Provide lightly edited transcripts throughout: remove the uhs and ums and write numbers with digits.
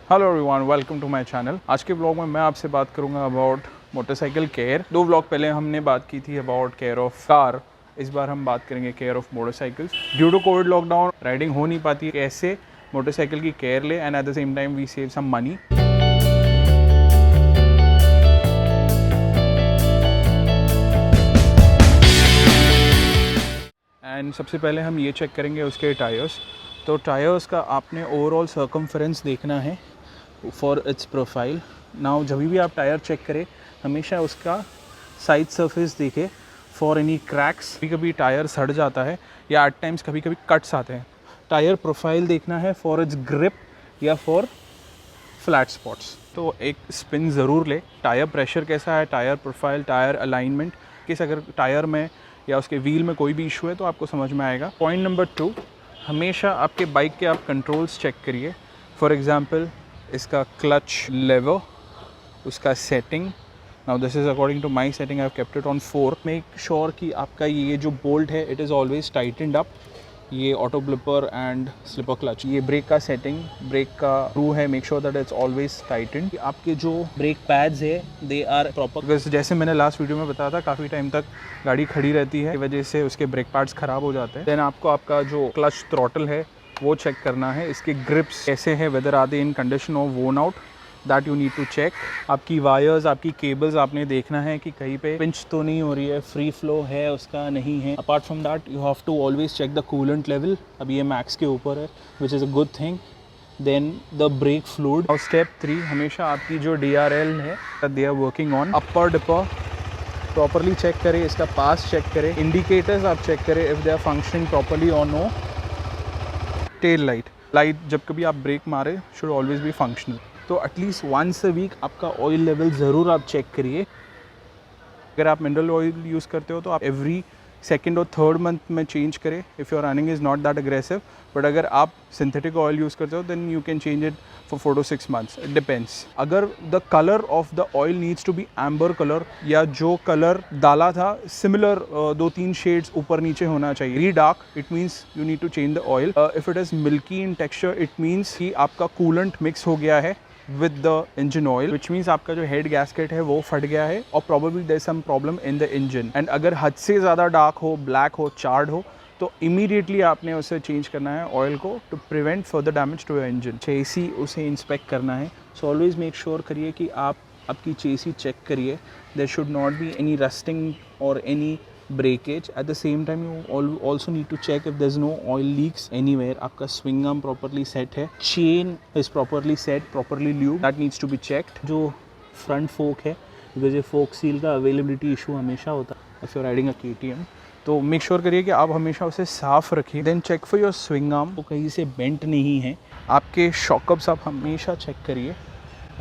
Hello everyone, welcome to my channel. आज के blog में मैं आपसे बात करूंगा अबाउट मोटरसाइकिल केयर। 2 ब्लॉग पहले हमने बात की थी अबाउट केयर ऑफ कार। इस बार हम बात करेंगे care of motorcycles. Due to covid lockdown riding हो नहीं पाती, कैसे मोटरसाइकिल की केयर ले and at the same time we save some money. And सबसे पहले हम ये चेक करेंगे उसके टायर्स। तो टायर्स का आपने ओवरऑल सर्कमफ्रेंस देखना है फॉर इट्स प्रोफाइल। नाउ जब भी आप टायर चेक करें हमेशा उसका साइड सरफेस देखें फॉर एनी क्रैक्स। कभी कभी टायर सड़ जाता है या एट टाइम्स कभी कभी कट्स आते हैं। टायर प्रोफाइल देखना है फॉर इट्स ग्रिप या फॉर फ्लैट स्पॉट्स। तो एक स्पिन ज़रूर ले। टायर प्रेशर कैसा है, टायर प्रोफाइल, टायर अलाइनमेंट, किस अगर टायर में या उसके व्हील में कोई भी इशू है तो आपको समझ में आएगा। पॉइंट नंबर 2, हमेशा आपके बाइक के आप कंट्रोल्स चेक करिए। फॉर एग्जांपल इसका क्लच लेवर, उसका setting. Now this is according to my setting, I have kept it on 4। Make sure कि आपका ये जो बोल्ट है it is always tightened up. ये auto blipper and slipper clutch. ये ब्रेक का सेटिंग, ब्रेक का स्क्रू है, make sure that it's always tightened. आपके जो ब्रेक पैड्स है दे आर प्रॉपर, बिकॉज जैसे मैंने लास्ट वीडियो में बताया था काफ़ी टाइम तक गाड़ी खड़ी रहती है, वजह से उसके ब्रेक पैड्स ख़राब हो जाते हैं। देन आपको आपका जो क्लच थ्रॉटल है वो चेक करना है। इसके ग्रिप्स कैसे हैं, whether are they in condition of worn out, that you need to check. आपकी वायर्स, आपकी केबल्स आपने देखना है कि कहीं पे पिंच तो नहीं हो रही है, फ्री फ्लो है उसका नहीं है। Apart from that you have to always check the coolant level. अब ये मैक्स के ऊपर है which is a good thing. Then the brake fluid. और स्टेप 3, हमेशा आपकी जो DRL है they are working on. Upper dipper properly check करें, इसका पास चेक करें, इंडिकेटर्स आप चेक करें if they are functioning properly और नो। टेल लाइट जब कभी आप ब्रेक मारे शुड ऑलवेज बी फंक्शनल। तो एटलीस्ट वंस अ वीक आपका ऑयल लेवल ज़रूर आप चेक करिए। अगर आप मिनरल ऑयल यूज़ करते हो तो आप एवरी सेकेंड और थर्ड मंथ में चेंज करें if your running is not that aggressive. But अगर आप सिंथेटिक ऑयल यूज़ करते हो then you can change it for 4 to 6 months, it depends. अगर the colour of the oil needs to be amber colour, या जो colour डाला था similar 2-3 shades ऊपर नीचे होना चाहिए। Very dark it means you need to change the oil. If it is milky in texture it means कि आपका कूलेंट मिक्स हो गया है with the engine oil, which means आपका जो हेड गैस्केट है वो फट गया है और probably there is some problem in the engine। and अगर हद से ज़्यादा डार्क हो, ब्लैक हो, चार्ड हो तो इमीडिएटली आपने उसे चेंज करना है ऑयल को to prevent further damage to your engine. Chassis उसे इंस्पेक्ट करना है। सो ऑलवेज मेक श्योर करिए कि आप आपकी चेसी चेक करिए। There should not be any rusting और any breakage. At the same time you also need to check if there's no oil leaks anywhere. आपका swing arm properly set है, chain is properly set, properly lubed, that needs to be checked. जो front fork है, because ये fork seal का availability issue हमेशा होता है if you're riding a KTM, तो मेक श्योर करिए कि आप हमेशा उसे साफ़ रखिए। Then check for your swing arm, वो कहीं से बेंट नहीं है। आपके शॉकअप्स आप हमेशा चेक करिए।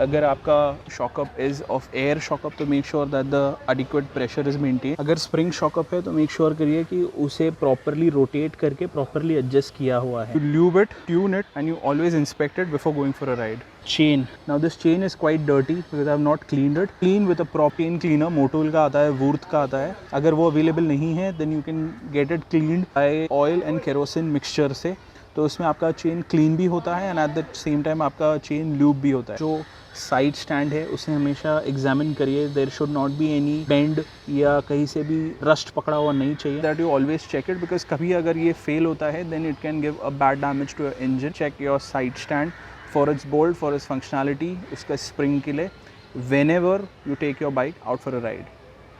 अगर आपका shock up is of air shock up तो make sure that the adequate pressure is maintain. अगर स्प्रिंग शॉकअप है तो मेक श्योर करिए कि उसे प्रॉपरली रोटेट करके प्रॉपरली एडजस्ट किया हुआ है। You lube it, tune it and you always inspect it before going for a ride. Chain, now this chain is quite dirty because I have not cleaned it. Clean with a proper chain cleaner, मोटोल का आता है, वूर्थ का आता है। अगर वो available नहीं है then you can get it cleaned by oil and kerosene mixture से। तो उसमें आपका चेन क्लीन भी होता है and at the same time आपका चेन ल्यूब भी होता है। जो साइड स्टैंड है उसे हमेशा एग्जामिन करिए। There should not be any bend या कहीं से भी रस्ट पकड़ा हुआ नहीं चाहिए। That you always check it because कभी अगर ये फेल होता है then it can give a bad damage to your engine. Check your side stand for its bolt, for its functionality, उसका स्प्रिंग के लिए। Whenever you take your bike out for a ride,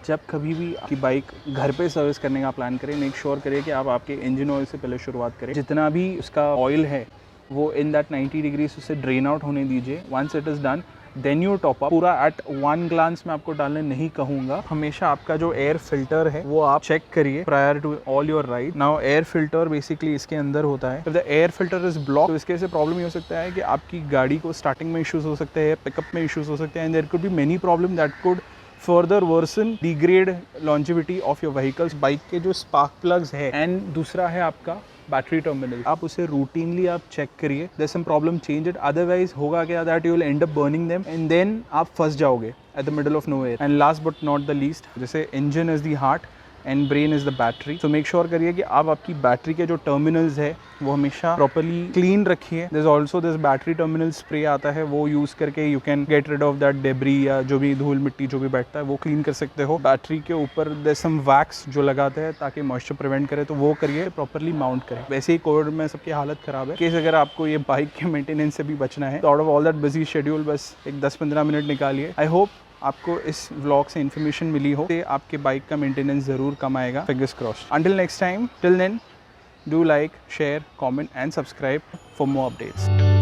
जब कभी भी आपकी bike घर पे service करने का प्लान करें मेक श्योर करिए कि आप आपके इंजन ऑयल से पहले शुरुआत करें। जितना भी उसका ऑयल है वो इन दैट 90 डिग्रीज उसे ड्रेन आउट होने दीजिए। Once it is done then you top up. पूरा एट वन ग्लांस में आपको डालने नहीं कहूँगा। हमेशा आपका जो एयर फिल्टर है वो आप चेक करिए prior to all your ride. Now air filter basically इसके अंदर होता है। If the air filter is block तो इसके से प्रॉब्लम ये हो सकता है कि आपकी गाड़ी को स्टार्टिंग में इश्यूज हो सकते हैं, पिकअप में इश्यूज हो सकते हैं and there could be many problem that could further worsen degrade longevity of your vehicles. Bike के जो स्पार्क प्लग्स है एंड दूसरा है आपका बैटरी टर्मिनल, आप उसे रूटीनली आप चेक करिए। There some problem, change it, otherwise होगा क्या that you will end up burning them and then आप फंस जाओगे at the middle of nowhere. And last but not the least, जैसे engine is the heart and brain is the battery. तो make sure करिए कि आप आपकी battery के जो टर्मिनल्स है वो हमेशा प्रॉपरली क्लीन रखिए। There is also this battery terminal spray आता है, वो यूज़ करके you can get rid of that debris या जो भी धूल मिट्टी जो भी बैठता है वो क्लीन कर सकते हो। बैटरी के ऊपर देयर सम वैक्स जो लगाते हैं ताकि मॉइस्चर प्रिवेंट करे, तो वो करिए, प्रॉपरली माउंट करें। वैसे ही कोविड में सबकी हालत ख़राब है। केस अगर आपको ये बाइक के मेंटेनेंस से भी बचना है तो out of all that busy schedule बस एक 10-15 मिनट निकालिए। आई होप आपको इस व्लॉग से इन्फॉर्मेशन मिली हो, तो आपके बाइक का मेंटेनेंस ज़रूर कम आएगा। Fingers crossed. Until next time, till then, do like, share, comment and subscribe for more updates.